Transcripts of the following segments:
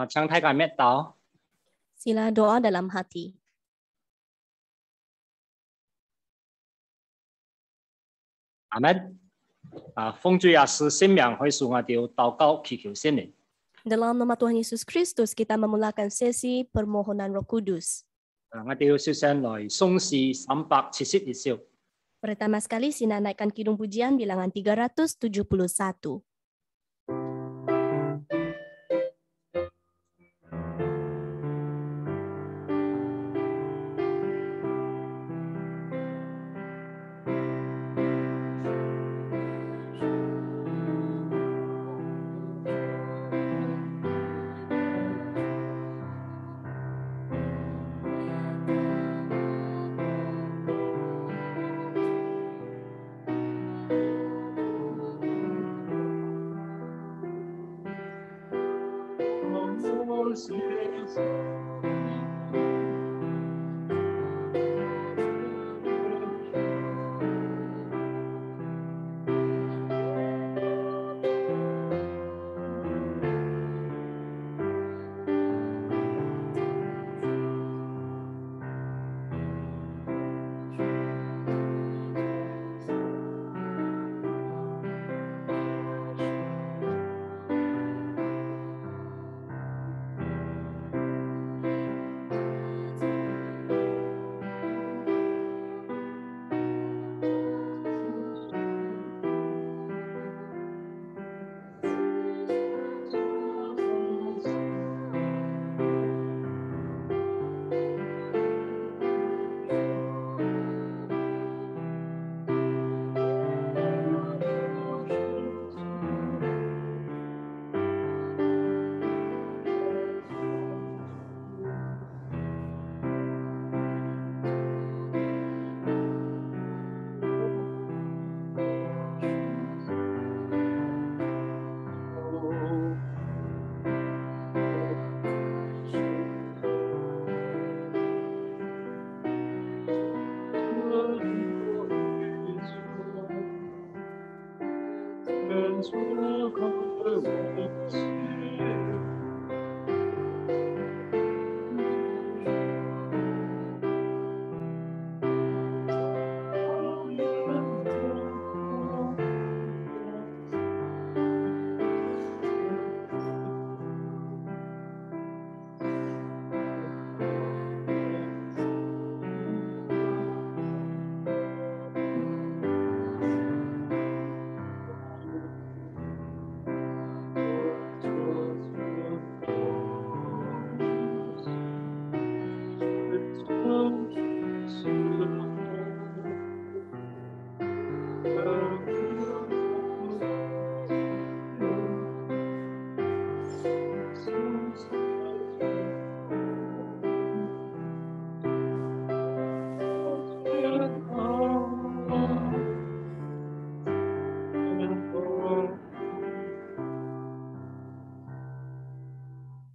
將睇下咩禱。 Sila doa dalam hati. Amen. 奉主耶穌聖名開始我哋禱告祈求聖靈。 Dalam nama Tuhan Yesus Kristus, kita memulakan sesi permohonan Roh Kudus. 我哋要首先來頌詩371首。 Pertama sekali, Sina naikkan kidung pujian bilangan 371.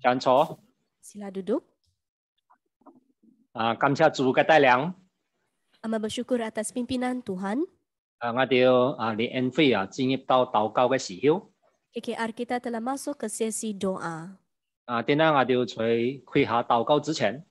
Jangan坐。 Sila duduk. 感謝主嘅帶領。 Amba bersyukur atas pimpinan Tuhan. 我哋連會進入到禱告嘅時候。 KKR kita telah masuk ke sesi doa. 點解我哋要在開下禱告之前，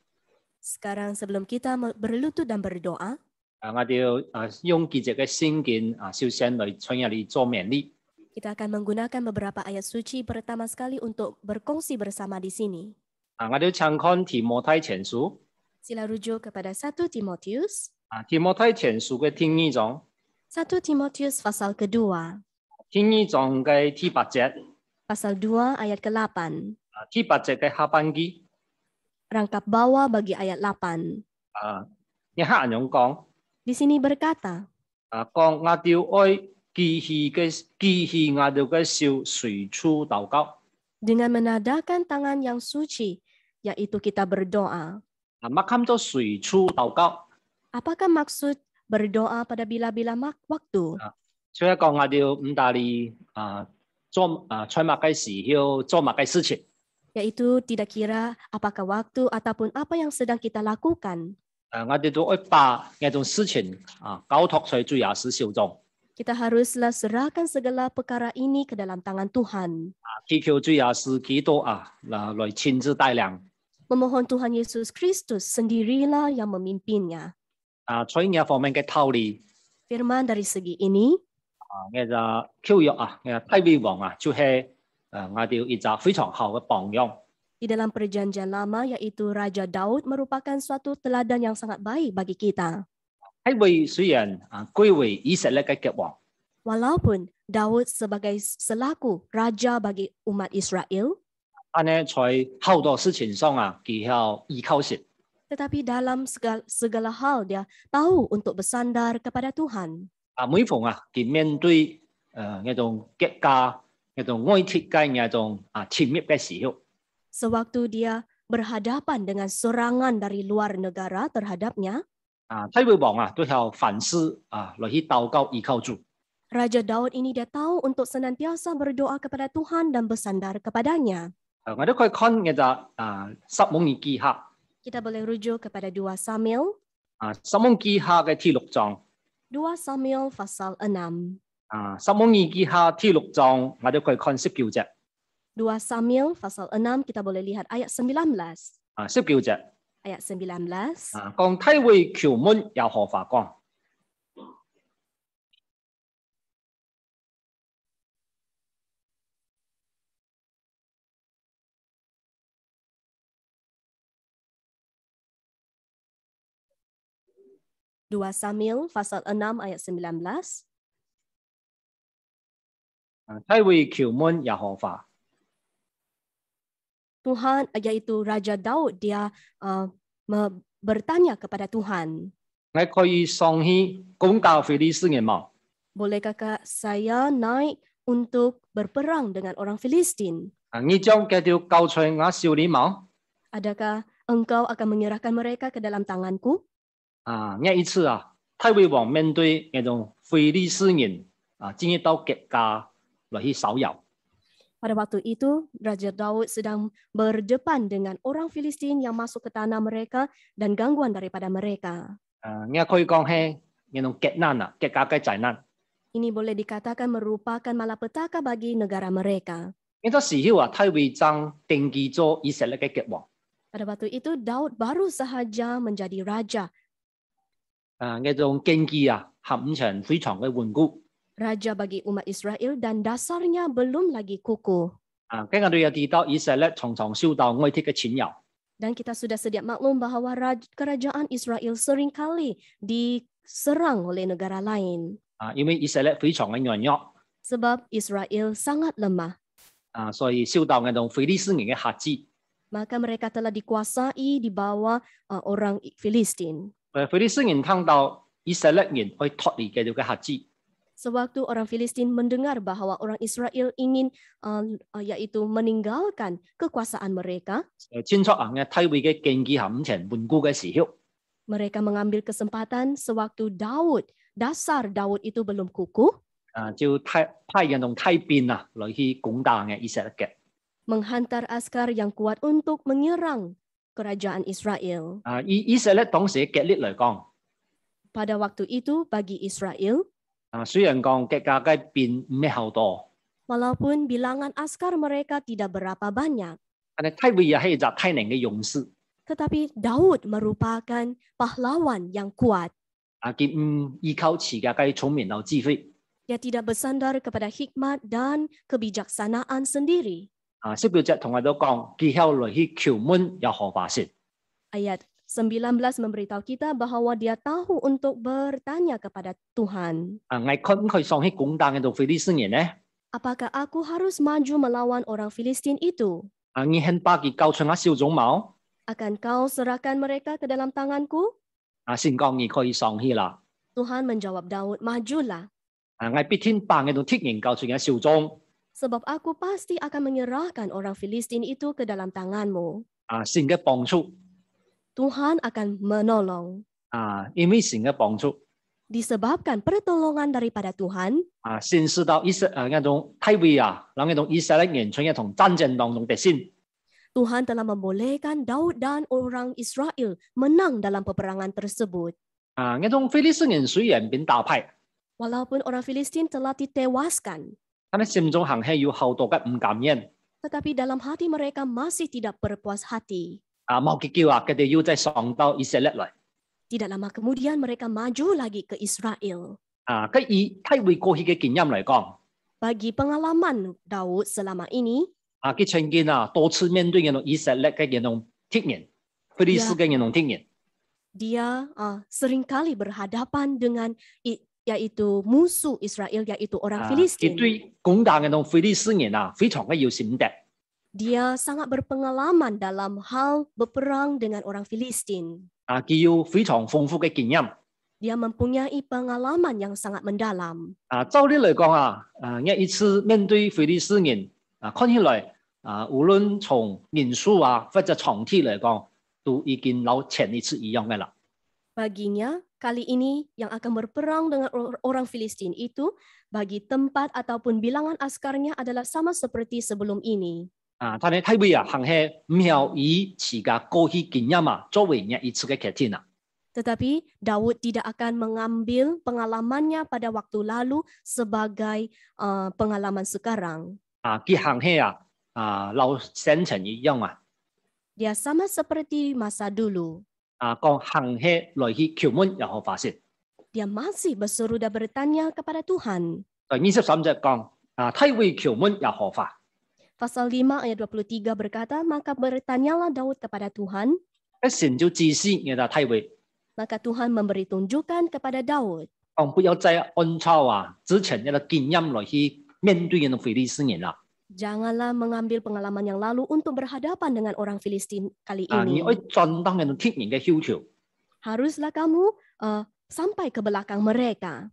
Sekarang sebelum kita berlutut dan berdoa, 我哋要用幾隻嘅聖經首先來從入嚟做勉勵。 kita akan menggunakan beberapa ayat suci pertama sekali untuk berkongsi bersama di sini. 我哋要參看提摩太前書。 Sila rujuk kepada 1 Timotius. 提摩太前書嘅第2章。 1 Timotius pasal kedua. 第2章嘅第8節。 Pasal 2 ayat ke-8. 第8節嘅下半句。 Rangkap bawah bagi ayat 8. 一黑人用講。 Di sini berkata, 講我哋愛繼續我哋嘅手隨處禱告。 dengan menadakan tangan yang suci, yaitu kita berdoa. 乜冚咗隨處禱告？ Apakah maksud berdoa pada bila-bila waktu? 所以講我哋唔大力做做乜嘅時候做乜嘅事情。 Yaitu tidak kira apakah waktu ataupun apa yang sedang kita lakukan. 我哋都會把呢種事情交託在主耶穌手中。Kita haruslah serahkan segala perkara ini ke dalam tangan Tuhan. 祈求主耶穌基督來親自帶領。 Memohon Tuhan Yesus Kristus sendirilah yang memimpinnya. 在呢方面嘅透理， Firman dari segi ini, 我就教育我大衛王就是我哋一個非常好嘅榜樣。 di dalam perjanjian lama yaitu Raja Daud merupakan suatu teladan yang sangat baik bagi kita. 大衛雖然歸為以色列嘅國王， Walaupun Daud sebagai selaku raja bagi umat Israel, 但係在好多事情上佢要依靠神。 tetapi dalam segala hal dia tahu untuk bersandar kepada Tuhan. 每逢佢面對嗰種國家、嗰種外鐵嘅嗰種侵略嘅時候， Sewaktu dia berhadapan dengan serangan dari luar negara terhadapnya, 大衛王都要凡事來去禱告依靠主。 Raja Daud ini dia tahu untuk senantiasa berdoa kepada Tuhan dan bersandar kepadanya. 我哋可以看嗰個撒母耳記下， Kita boleh rujuk kepada 2 Samuel, 撒母耳記下嘅第6章， 2 Samuel pasal 6. 撒母耳記下第6章，我哋可以看19節， 2 Samuel pasal 6 kita boleh lihat ayat 19. 19節， Ayat 19. 講大衛求問耶和華講。 2 Samuel pasal 6 ayat 19. 大衛求問耶和華， Tuhan yaitu Raja Daud dia bertanya kepada Tuhan, 我可以上去攻打非利士人嗎？ bolehkah saya naik untuk berperang dengan orang Filistin? 你將這條交出我手裏嗎？ Adakah engkau akan menyerahkan mereka ke dalam tanganku? 呢一次大衛王面對嗰種非利士人進入到國家來去騷擾。 Pada waktu itu, Raja Daud sedang berdepan dengan orang Filistin yang masuk ke tanah mereka dan gangguan daripada mereka. 我可以講係嗰種極難國家嘅災難。 Ini boleh dikatakan merupakan malapetaka bagi negara mereka. 呢個時候大衛正登基做以色列嘅國王。 Pada waktu itu, Daud baru sahaja menjadi raja. 嗰種根基冚場非常嘅穩固。 Raja bagi umat Israel dan dasarnya belum lagi kukuh. 跟我哋有提到以色列常常受到外敵嘅侵擾。 Dan kita sudah sedia maklum bahwa kerajaan Israel seringkali diserang oleh negara lain. 因為以色列非常嘅軟弱， Sebab Israel sangat lemah. 所以受到嗰種非利士人嘅轄制。 Maka mereka telah dikuasai di bawah orang Filistin. 非利士人聽到以色列人去脱離佢哋嘅轄制， Sewaktu orang Filistin mendengar bahwa orang Israel ingin yaitu meninggalkan kekuasaan mereka, 清楚嘅大衛嘅根基冚場穩固嘅時候， mereka mengambil kesempatan sewaktu dasar Daud itu belum kukuh, 就派嗰種太兵來去攻打嘅以色列嘅。 menghantar askar yang kuat untuk menyerang kerajaan Israel. 以色列當時嘅力嚟講， Pada waktu itu bagi Israel, 雖然講國家嘅兵唔係好多， walaupun bilangan askar mereka tidak berapa banyak, 但係大衛又係一個太能嘅勇士， tetapi Daud merupakan pahlawan yang kuat. 佢唔依靠自家嘅聰明同智慧。 Dia tidak bersandar kepada hikmat dan kebijaksanaan sendiri. 十表節同我哋講，佢要來去求問耶和華神。 Ayat 19 memberitahu kita bahwa dia tahu untuk bertanya kepada Tuhan. 我可唔可以上去攻打嗰種非利士人呢？ Apakah aku harus maju melawan orang Filistin itu? 你肯把佢交出我手中冇？ Akan kau serahkan mereka ke dalam tanganku? 先講你可以上去啦。 Tuhan menjawab Daud, majulah. 我必定把嗰種敵人交出我手中。 Sebab aku pasti akan menyerahkan orang Filistin itu ke dalam tanganmu. 神嘅幫助。 Tuhan akan menolong. 因為神嘅幫助。 Disebabkan pertolongan daripada Tuhan, 先知道嗰種大衛讓嗰種以色列人從一種戰爭當中得勝。 Tuhan telah membolehkan Daud dan orang Israel menang dalam peperangan tersebut. 嗰種非利士人雖然變打敗， Walaupun orang Filistin telah ditewaskan, 但係心中行係要後度嘅唔感恩， tetapi dalam hati mereka masih tidak berpuas hati. 冇結叫佢哋要再上到以色列來， Tidak lama kemudian mereka maju lagi ke Israel. 佢以體會過去嘅經驗嚟講， Bagi pengalaman Daud selama ini, 佢曾經多次面對嗰種以色列嘅嗰種敵人，非利士嘅嗰種敵人， dia seringkali berhadapan dengan yaitu musuh Israel, yaitu orang 佢 Filistin. 對攻打嗰種非利士人非常嘅有心得。 Dia sangat berpengalaman dalam hal berperang dengan orang Filistin. 佢有非常豐富嘅經驗。 Dia mempunyai pengalaman yang sangat mendalam. 照理嚟講一次面對非利士人看起來無論從人數或者場地嚟講，都已經有前一次一樣嘅啦。 Baginya, kali ini yang akan berperang dengan orang Filistin itu, bagi tempat ataupun bilangan askarnya adalah sama seperti sebelum ini. 但係睇會行係唔係以自家過去經驗作為一次嘅決定啊。 Tetapi Daud tidak akan mengambil pengalamannya pada waktu lalu sebagai pengalaman sekarang. 佢行係老先前一樣啊。 Dia sama seperti masa dulu. 講行係來去求問耶和華先。 Dia masih berseru dan bertanya kepada Tuhan. 第23節講睇會求問耶和華。 Pasal 5 ayat 23 berkata, maka bertanyalah Daud kepada Tuhan, 一神就指示嘅睇會， maka Tuhan memberi tunjukan kepada Daud. 講不要再按照之前一個經驗來去面對嗰種非利士人啦。 Janganlah mengambil pengalaman yang lalu untuk berhadapan dengan orang Filistin kali 你 ini. 可以進當嗰種敵人嘅要求， Haruslah kamu sampai ke belakang mereka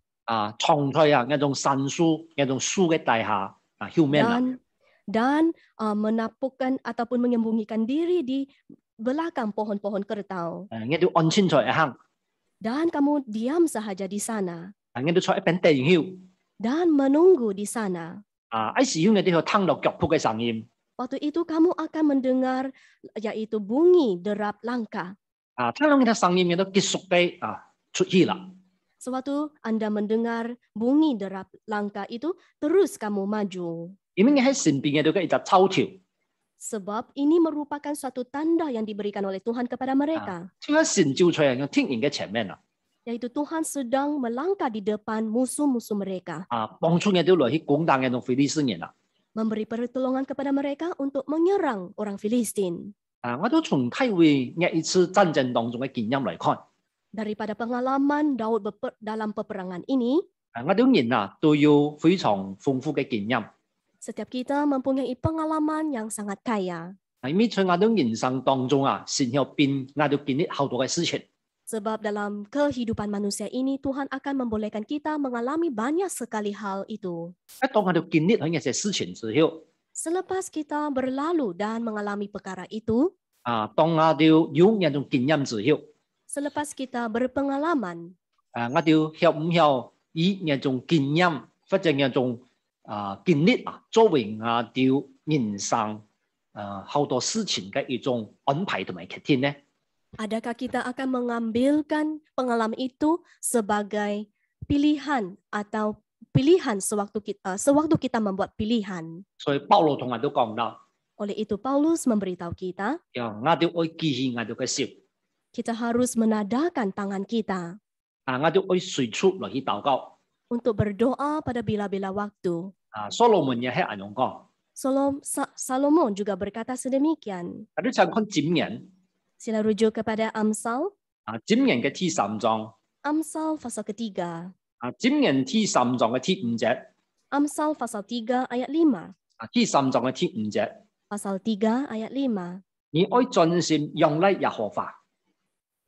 藏在嗰種神樹、嗰種樹嘅底下後面啦。 dan menapukan ataupun menyembunyikan diri di belakang pohon-pohon kertau. 嗰啲安全在一行， Dan kamu diam sahaja di sana 嗰啲在一邊地曉， dan menunggu di sana. 喺時候嗰啲去聽到腳步嘅聲音， Waktu itu kamu akan mendengar yaitu bunyi derap langkah. 聽到嗰啲聲音嗰啲結束嘅出去啦。 Sewaktu Anda mendengar bunyi derap langkah itu, terus kamu maju. 因為喺身邊嗰度嘅一隻草條， Sebab ini merupakan suatu tanda yang diberikan oleh Tuhan kepada mereka. 將喺神照出嚟嘅敵人嘅前面啦， Yaitu Tuhan sedang melangkah di depan musuh-musuh mereka. 幫助嗰啲來去攻打嗰種非利士人啦。 Memberi pertolongan kepada mereka untuk menyerang orang Filistin. 我都從體會呢一次戰爭當中嘅經驗嚟看， Daripada pengalaman Daud dalam peperangan ini, 我哋人都有非常豐富嘅經驗。 setiap kita mempunyai pengalaman yang sangat kaya. 因為在我哋人生當中神有變，我哋經歷好多嘅事情。 Sebab dalam kehidupan manusia ini, Tuhan akan membolehkan kita mengalami banyak sekali hal itu. 當我哋經歷喺一些事情之後， Selepas kita berlalu dan mengalami perkara itu, 當我哋有一種經驗之後， selepas kita berpengalaman, 我哋曉唔曉以一種經驗或者一種經歷作為我哋人生好多事情嘅一種安排同埋決定呢？ adakah kita akan mengambilkan pengalaman itu sebagai pilihan atau pilihan sewaktu kita membuat pilihan? 所以保羅同我哋都講到， Oleh itu Paulus memberitahu kita, 我哋愛記起我哋嘅手， kita harus menadakan tangan kita 我哋愛隨處來去禱告。 untuk berdoa pada bila-bila waktu. 所羅門也係咁樣講。 Salomon juga berkata sedemikian. 我哋想看箴言， Sila rujuk kepada Amsal, 箴言嘅第3章， Amsal pasal ketiga, 箴言第3章嘅第5節， Amsal pasal 3 ayat 5, 第3章嘅第5節， pasal 3 ayat 5. 你愛專心仰賴耶和華，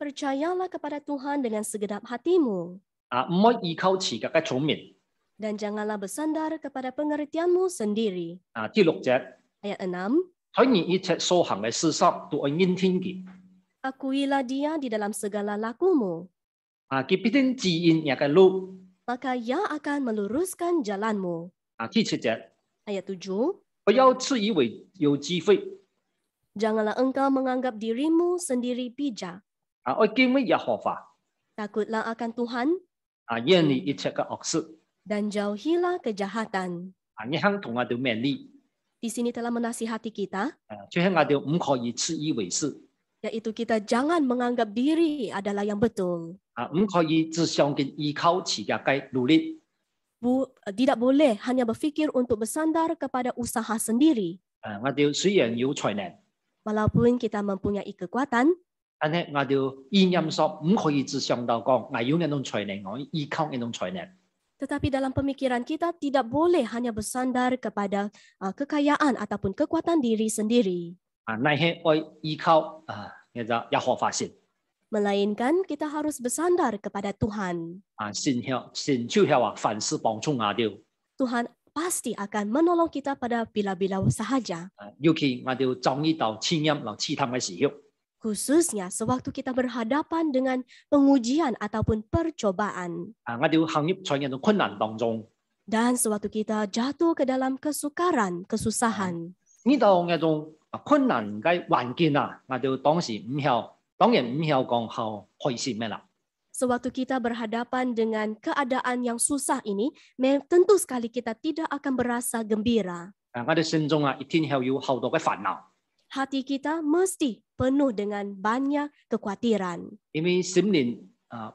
Percayalah kepada Tuhan dengan segenap hatimu, 唔可以依靠自己嘅聰明。 dan janganlah bersandar kepada pengertianmu sendiri. 第6節， Ayat 6, 在你一切所行嘅事上都愛應聽佢， akuilah dia di dalam segala lakumu, 佢必定指引你嘅路。 maka ia akan meluruskan jalanmu. 第7節， Ayat 7, 不要自以為有智慧， janganlah engkau menganggap dirimu sendiri bijak. 愛敬畏耶和華， Takutlah akan Tuhan 遠離一切嘅惡事， dan jauhilah kejahatan. 呢項同我哋勉勵， Di sini telah menasihati kita, 最係我哋唔可以自以為是， yaitu kita jangan menganggap diri adalah yang betul. 唔可以只想緊依靠自己嘅努力， Tidak boleh hanya berfikir untuk bersandar kepada usaha sendiri. 我哋雖然有才能， Walaupun kita mempunyai kekuatan, 但係我哋意念上唔可以只想到講我有呢種才能，我依靠呢種才能。 tetapi dalam pemikiran kita tidak boleh hanya bersandar kepada kekayaan ataupun kekuatan diri sendiri. 乃係愛依靠呢個耶和華神， Melainkan kita harus bersandar kepada Tuhan. 神就係話凡事幫助我哋， Tuhan pasti akan menolong kita pada bila-bila sahaja. 尤其我哋遭遇到試驗同試探嘅時候， Khususnya sewaktu kita berhadapan dengan pengujian ataupun percobaan. 我哋陷入在呢種困難當中， Dan sewaktu kita jatuh ke dalam kesukaran, kesusahan. 呢度呢種困難嘅環境我哋當時唔曉，當然唔曉講好開心咩啦。 Sewaktu kita berhadapan dengan keadaan yang susah ini, tentu sekali kita tidak akan berasa gembira. 我哋心中一定係有好多嘅煩惱， Hati kita mesti penuh dengan banyak kekhawatiran. 因為心靈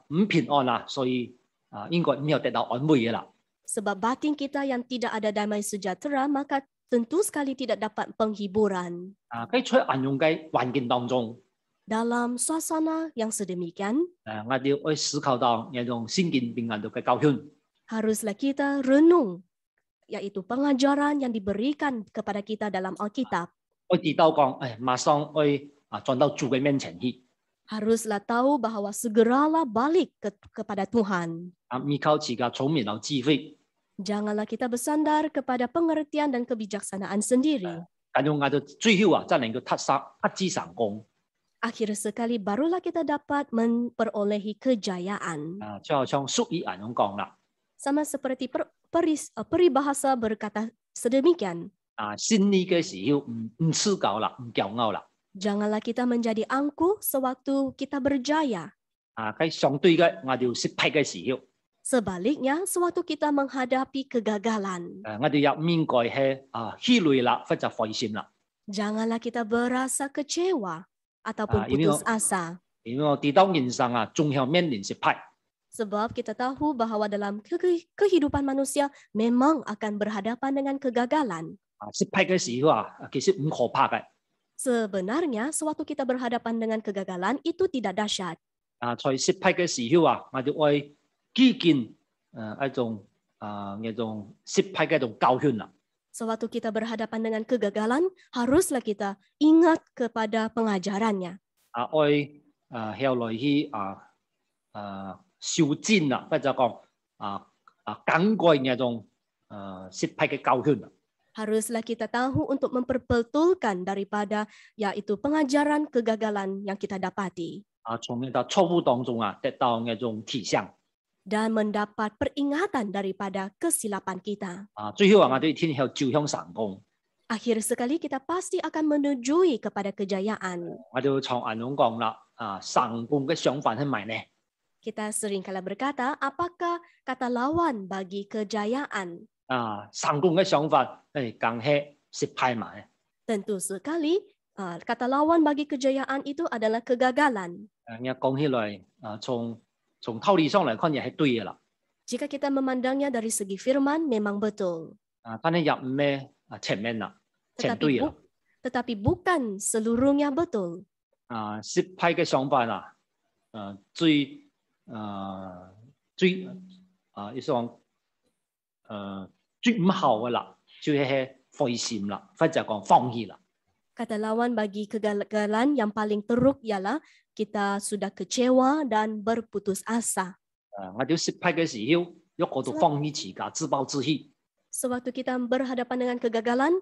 唔平安所以應該唔曉得到安慰嘅啦。 Sebab batin kita yang tidak ada damai sejahtera, maka tentu sekali tidak dapat penghiburan. 喺在暗用嘅環境當中， Dalam suasana yang sedemikian, 我哋要思考到呢種心境平安嘅教訓。 haruslah kita renung, yaitu pengajaran yang diberikan kepada kita dalam Alkitab. 我知道講，馬上去轉到主嘅面前去， Haruslah tahu bahwa segeralah balik kepada Tuhan. 依靠自己聰明同智慧， Janganlah kita bersandar kepada pengertian dan kebijaksanaan sendiri. 咁樣我哋最後真能夠得知成功。 Akhir sekali barulah kita dapat memperolehi kejayaan. 就好像俗語咁講啦， Sama seperti peribahasa berkata sedemikian. 勝利嘅時候唔自高啦，唔驕傲啦。 Janganlah kita menjadi angkuh sewaktu kita berjaya. 喺相對嘅我哋失敗嘅時候， Sebaliknya, sewaktu kita menghadapi kegagalan, 我哋又唔應該係氣餒啦，或者灰心啦。 janganlah kita berasa kecewa ataupun ini putus asa. 因為我知道人生總係面臨失敗， Sebab kita tahu bahwa dalam kehidupan manusia memang akan berhadapan dengan kegagalan. 失敗嘅時候其實唔可怕嘅。 Sebenarnya, sewaktu kita berhadapan dengan kegagalan, itu tidak dahsyat. 在失敗嘅時候我哋會記見一種失敗嘅一種教訓啦。 Sewaktu kita berhadapan dengan kegagalan, haruslah kita ingat kepada pengajarannya. 會後來去修正啦，或者講更改呢種失敗嘅教訓啦。 Haruslah kita tahu untuk memperbetulkan daripada yaitu pengajaran kegagalan yang kita dapati 從呢個錯誤當中得到呢種提醒。 dan mendapat peringatan daripada kesilapan kita. 最後我哋一定要走向成功。 Akhir sekali kita pasti akan menujui kepada kejayaan. 我哋從銀行講啦，成功嘅相反係咪呢？ Kita seringkali berkata, apakah kata lawan bagi kejayaan? 成功嘅相反更係失敗嘛。 Tentu sekali, kata lawan bagi kejayaan itu adalah kegagalan. 你講起來，從道理上嚟看也係對嘅啦。 Jika kita memandangnya dari segi firman, memang betul. 但係入咩前面啦，前對啦。 Tetapi bukan seluruhnya betul. 失敗嘅相反最一種最唔好嘅啦，就係灰心啦，或者講放棄啦。 Kata lawan bagi kegagalan yang paling teruk ialah kita sudah kecewa dan berputus asa. 我哋失敗嘅時候，一個都放棄自己，自暴自棄。 Sewaktu kita berhadapan dengan kegagalan,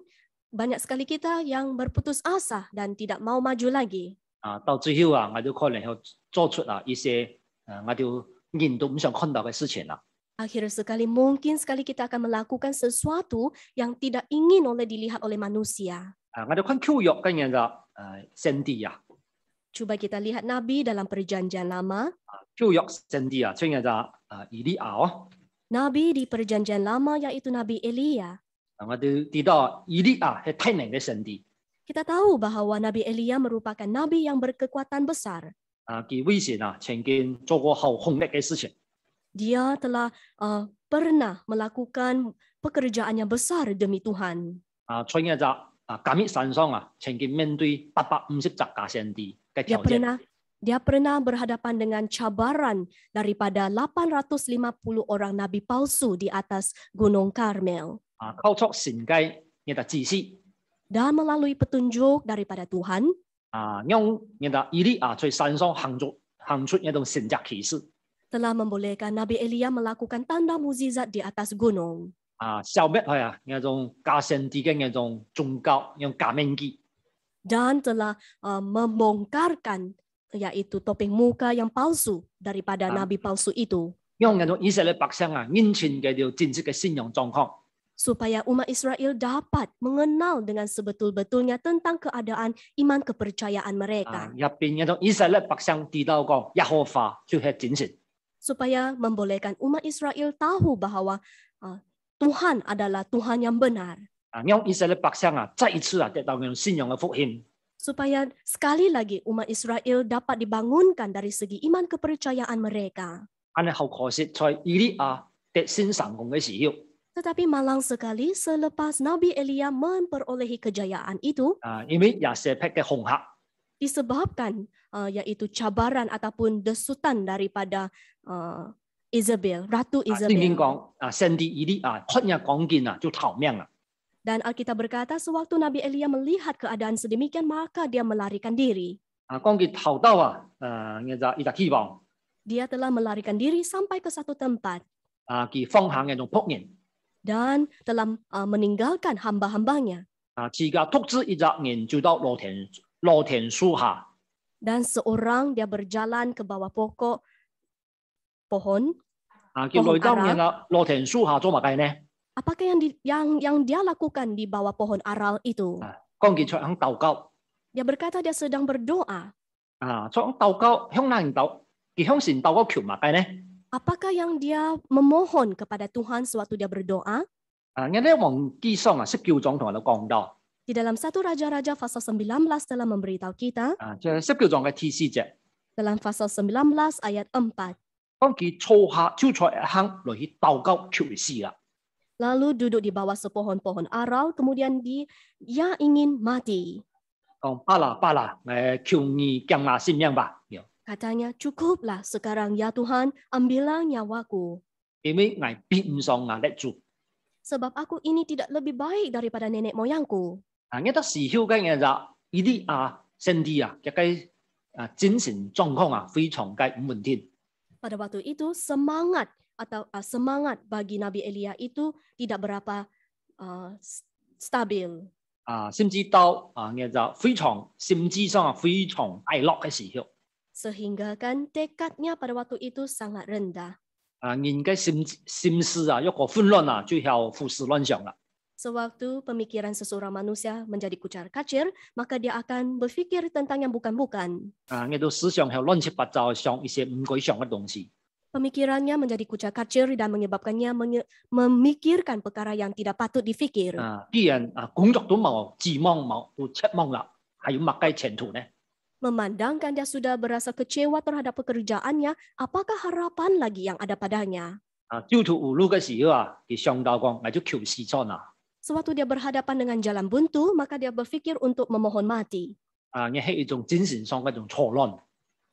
banyak sekali kita yang berputus asa dan tidak mau maju lagi. 到最後我哋可能要做出一些我哋人都唔想看到嘅事情啦。 Akhir sekali mungkin sekali kita akan melakukan sesuatu yang tidak ingin dilihat oleh manusia. 我哋看舊約嘅人就先知 Coba kita lihat nabi dalam perjanjian lama. 舊約聖地啊，出現就以利亞哦。 Nabi di perjanjian lama yaitu Nabi Elia. 我哋知道以利亞係太能嘅聖地， Kita tahu bahwa Nabi Elia merupakan nabi yang berkekuatan besar. 佢為神曾經做過好宏力嘅事情。 Dia telah pernah melakukan pekerjaan yang besar demi Tuhan. 出現就加密山上曾經面對850架聖地嘅 Dia 挑戰。 pernah berhadapan dengan cabaran daripada 850 orang nabi palsu di atas Gunung Karmel. 靠出神嘅指示， Dan melalui petunjuk daripada Tuhan, 讓以利亞在山上行出一種神蹟奇事， telah membolehkan Nabi Elia melakukan tanda mukjizat di atas gunung. 消滅佢一種假聖地嘅一種宗教，用假面具。 Dan telah membongkarkan yaitu topeng muka yang palsu daripada nabi palsu itu. 讓一種以色列百姓認清嘅條真實嘅信仰狀況。 Supaya umat Israel dapat mengenal dengan sebetul-betulnya tentang keadaan iman kepercayaan mereka. 入邊一種以色列百姓知道講耶和華就係真神。 Supaya membolehkan umat Israel tahu bahwa Tuhan adalah Tuhan yang benar. 讓以色列百姓再一次得到用信仰嘅復興。 Supaya sekali lagi umat Israel dapat dibangunkan dari segi iman kepercayaan mereka. 但係好可惜，在以利亞得先成功嘅時候， Tetapi malang sekali selepas Nabi Elia memperolehi kejayaan itu, 因為亞舍匹嘅恐嚇， disebabkan yaitu cabaran ataupun desutan daripada Isabel, Ratu 聖經 Isabel. 講聖地以利亞忽然講見就逃命啦。 Dan Alkitab berkata sewaktu Nabi Elia melihat keadaan sedemikian maka dia melarikan diri. 講見逃到一個地方， Dia telah melarikan diri sampai ke satu tempat 佢放下一種僕人， dan telah meninggalkan hamba-hambanya. 自家獨自一隻人就到羅田樹下， Dan seorang dia berjalan ke bawah pokok pohon. 佢來到羅田樹下做乜嘅呢？ Apakah yang dia lakukan di bawah pohon aral itu? 講佢在響禱告， Dia berkata dia sedang berdoa. 在響禱告向哪人禱？佢向神禱告求乜嘅呢？ Apakah yang dia memohon kepada Tuhan sewaktu dia berdoa? 人哋王記上19章同我哋講到， Di dalam 1 Raja-Raja pasal 19 telah memberitahu kita, 即係19章嘅第4節， dalam pasal 19 ayat 4, 講佢坐下就在一行來去禱告求死啦。 lalu duduk di bawah sepohon-pohon aral, kemudian dia ingin mati. 講巴啦，求你降下性命吧， Katanya, cukuplah sekarang ya Tuhan, ambillah nyawaku. 因為我比唔上力主。 Sebab aku ini tidak lebih baik daripada nenek moyangku. 我得時候嘅嘢就以利亞聖地嘅精神狀況非常嘅唔穩定。 Pada waktu itu semangat bagi Nabi Elia itu tidak berapa stabil. 甚至到就非常心智上非常低落嘅時候， Sehingga kan tekadnya pada waktu itu sangat rendah. 人嘅心思一個混亂最後胡思亂想啦。 Sewaktu pemikiran seseorang manusia menjadi kucar-kacir, maka dia akan berfikir tentang yang bukan-bukan. 我都思想係亂七八糟，想一些唔該想嘅東西。 Pemikirannya menjadi kucar-kacir dan menyebabkannya memikirkan perkara yang tidak patut difikir. 既然工作都冇指望冇都奢望啦，還有乜嘅前途呢？ Memandangkan dia sudah berasa kecewa terhadap pekerjaannya, apakah harapan lagi yang ada padanya? 焦頭無路嘅時候佢想到講，我就求死咗啦。 Sewaktu dia berhadapan dengan jalan buntu, maka dia berfikir untuk memohon mati. 呢係一種精神上嘅一種錯亂。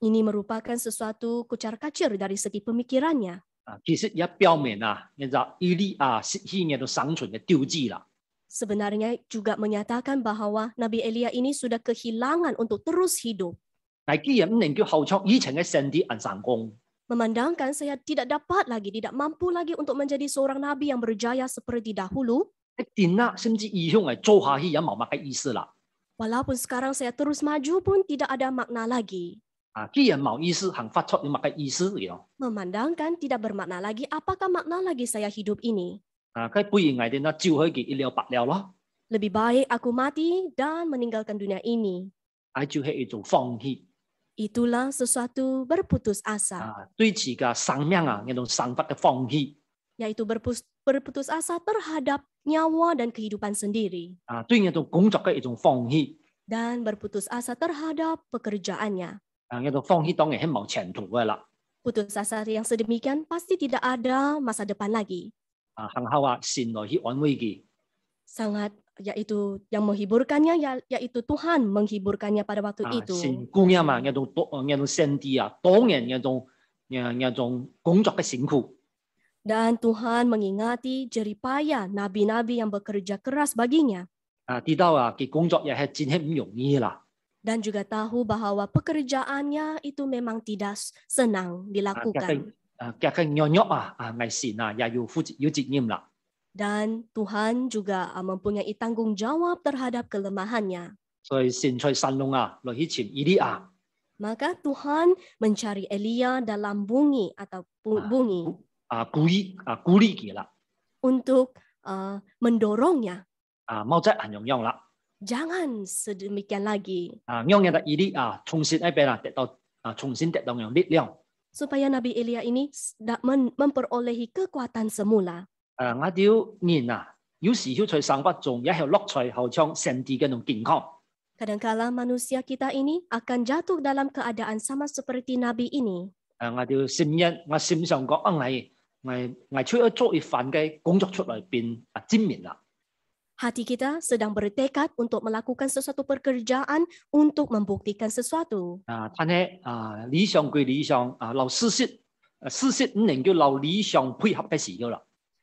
Ini merupakan sesuatu kucar-kacir dari segi pemikirannya. 其實一表面就以利亞失去嘅生存嘅標誌啦。 Sebenarnya juga menyatakan bahwa Nabi Elia ini sudah kehilangan untuk terus hidup. 既然唔能夠效出以前嘅聖地人成功， Memandangkan saya tidak mampu lagi untuk menjadi seorang nabi yang berjaya seperti dahulu. 甚至以後係做下去也冇乜嘅意思啦。 Walaupun sekarang saya terus maju pun tidak ada makna lagi. 既然冇意思，行發出有乜嘅意思嘅？ Memandangkan tidak bermakna lagi, apakah makna lagi saya hidup ini? 佢不如我哋照佢嘅一了百了咯。 Lebih baik aku mati dan meninggalkan dunia ini. 就係一種放棄。itulah sesuatu berputus asa, 對自嘅生命一種生活嘅放棄， yaitu berputus asa terhadap nyawa dan kehidupan sendiri, 對一種工作嘅一種放棄， dan berputus asa terhadap pekerjaannya. 一種放棄當然係冇前途嘅啦。 Putus asa yang sedemikian pasti tidak ada masa depan lagi. 幸好神來去安慰佢， Sangat yaitu yang menghiburkannya yaitu Tuhan menghiburkannya pada waktu 神 itu. 供應一種上帝當然一種工作嘅辛苦， Dan Tuhan mengingati jeripaya nabi-nabi yang bekerja keras baginya. 知道佢工作也係真係唔容易啦。 Dan juga tahu bahwa pekerjaannya itu memang tidak senang dilakukan. 嘅軟弱危神也要責任啦。 Dan Tuhan juga mempunyai tanggung jawab terhadap kelemahannya. 所以神在神龍來去尋以利亞， Maka Tuhan mencari Elia dalam bungi atau bungi 鼓勵佢啦， untuk mendorongnya. 冇再硬樣啦。 Jangan sedemikian lagi. 讓人哋以利亞重新一邊重新得到樣力量。 Supaya Nabi Elia ini memperolehi kekuatan semula. 我哋人有時要在生活中也係落在好像身體嘅種健康。 Kadangkala manusia kita ini akan jatuh dalam keadaan sama seperti Nabi ini. 我哋我心上講我出去做一份嘅工作出嚟變證明啦。 Hati kita sedang bertekad untuk melakukan sesuatu pekerjaan untuk membuktikan sesuatu. 但係理想歸理想，留事實唔能夠留理想配合嘅時候啦。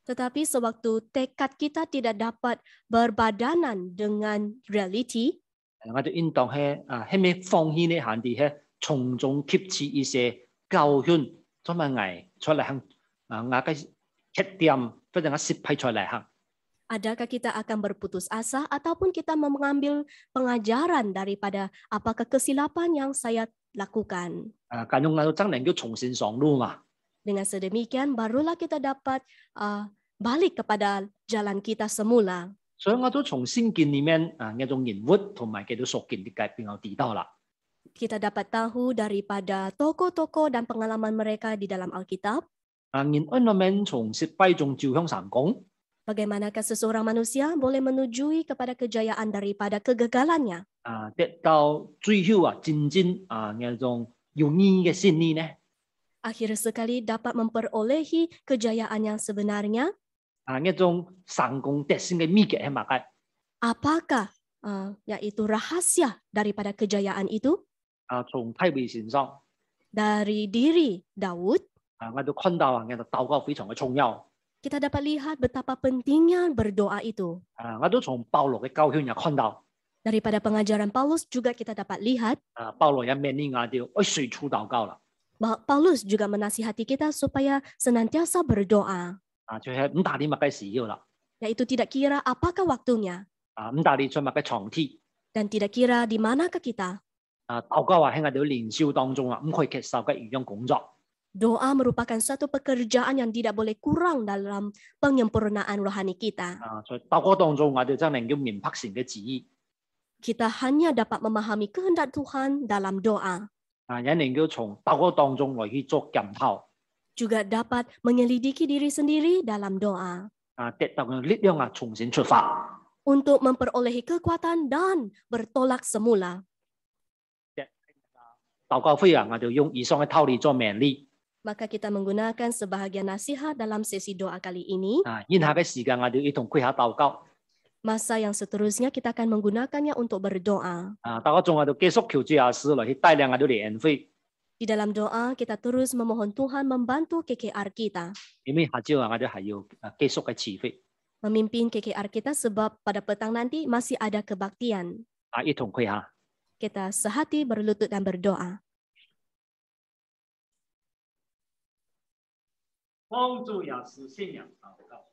Tetapi sewaktu tekad kita tidak dapat berbadanan dengan reality, 我哋應當係咩放棄呢？限地係從中吸取一些教訓，咁樣出嚟行我嘅缺點或者我失敗出嚟行。 adakah kita akan berputus asa ataupun kita mengambil pengajaran daripada apakah kesilapan yang saya lakukan? 咁樣我真能夠重新上路嘛。 Dengan sedemikian barulah kita dapat balik kepada jalan kita semula. 所以我都從聖經裡面一種人物同埋幾多屬經嘅改變我知道啦。 Kita dapat tahu daripada tokoh-tokoh dan pengalaman mereka di dalam Alkitab. 人安裡面從失敗中照向成功。 Bagaimanakah seseorang manusia boleh menujui kepada kejayaan daripada kegagalannya? 得到最後真正一種有意義嘅勝利呢？ Akhir sekali dapat memperolehi kejayaan yang sebenarnya. 一種成功得勝嘅秘訣係乜嘅？ Apakah yaitu rahasia daripada kejayaan itu? 從大衛身上， Dari diri Daud, 我都看到嘅禱告非常嘅重要。 kita dapat lihat betapa pentingnya berdoa itu. 我都從保羅嘅教訓也看到， Daripada pengajaran Paulus juga kita dapat lihat 保羅也勉勵我哋要隨處禱告啦。 bahwa Paulus juga menasihati kita supaya senantiasa berdoa, 就係唔打啲乜嘅時候啦， yaitu tidak kira apakah waktunya 唔打啲在乜嘅長期。 dan tidak kira di manakah kita. 禱告喺我哋靈修當中唔可以缺少嘅一樣工作。 Doa merupakan suatu pekerjaan yang tidak boleh kurang dalam penyempurnaan rohani kita. 在禱告當中，我哋真能夠明白神嘅旨意， Kita hanya dapat memahami kehendak Tuhan dalam doa, 也能夠從禱告當中來去做檢討， juga dapat menyelidiki diri sendiri dalam doa 得到嘅力量重新出發。 untuk memperolehi kekuatan dan bertolak semula. 禱告會我哋用以上嘅道理做勉勵。 Maka kita menggunakan sebahagian nasihat dalam sesi doa kali ini. 以下嘅時間我哋一同跪下禱告。 Masa yang seterusnya kita akan menggunakannya untuk berdoa. 禱告中我哋繼續求主耶穌來去帶領我哋聯會， Di dalam doa kita terus memohon Tuhan membantu KKR kita, 因為下晝我哋係要繼續嘅慈會， memimpin KKR kita sebab pada petang nanti masih ada kebaktian. 一同跪下。 Kita sehati berlutut dan berdoa. 幫助耶穌信仰禱告。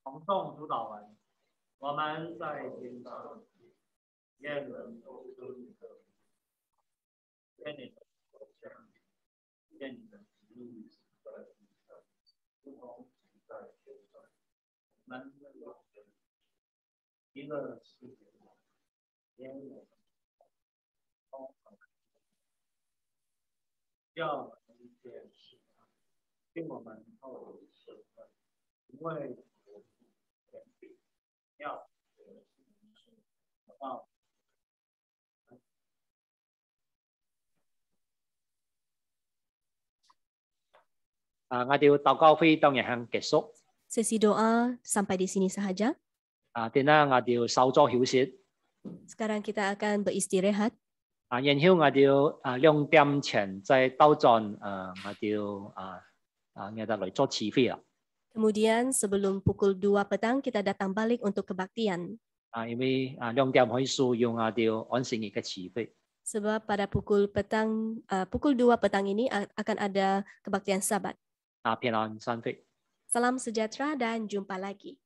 从众主导完，我们在天上，愿人都尊你的名，愿你的国降临，愿你的旨意行在地上，如同行在天上。我们的永生，一个世界，连我们都要我们解释，听我们后事，因为要到。Ngadiu tau kau phi tau yang kết thúc. Sesi doa sampai di sini sahaja. Tina ngadiu sau cho hiểu sit. Sekarang kita akan beristirahat. 然後ngadiu 2點前在道場ngadiu ngada來做慈悲啦。 Kemudian sebelum pukul 2 petang kita datang balik untuk kebaktian. 因為2點可以使用ngadiu 安息日嘅慈悲。 Sebab pada pukul 2 petang ini akan ada kebaktian Sabat. 平安三飛。 Salam sejahtera dan jumpa lagi.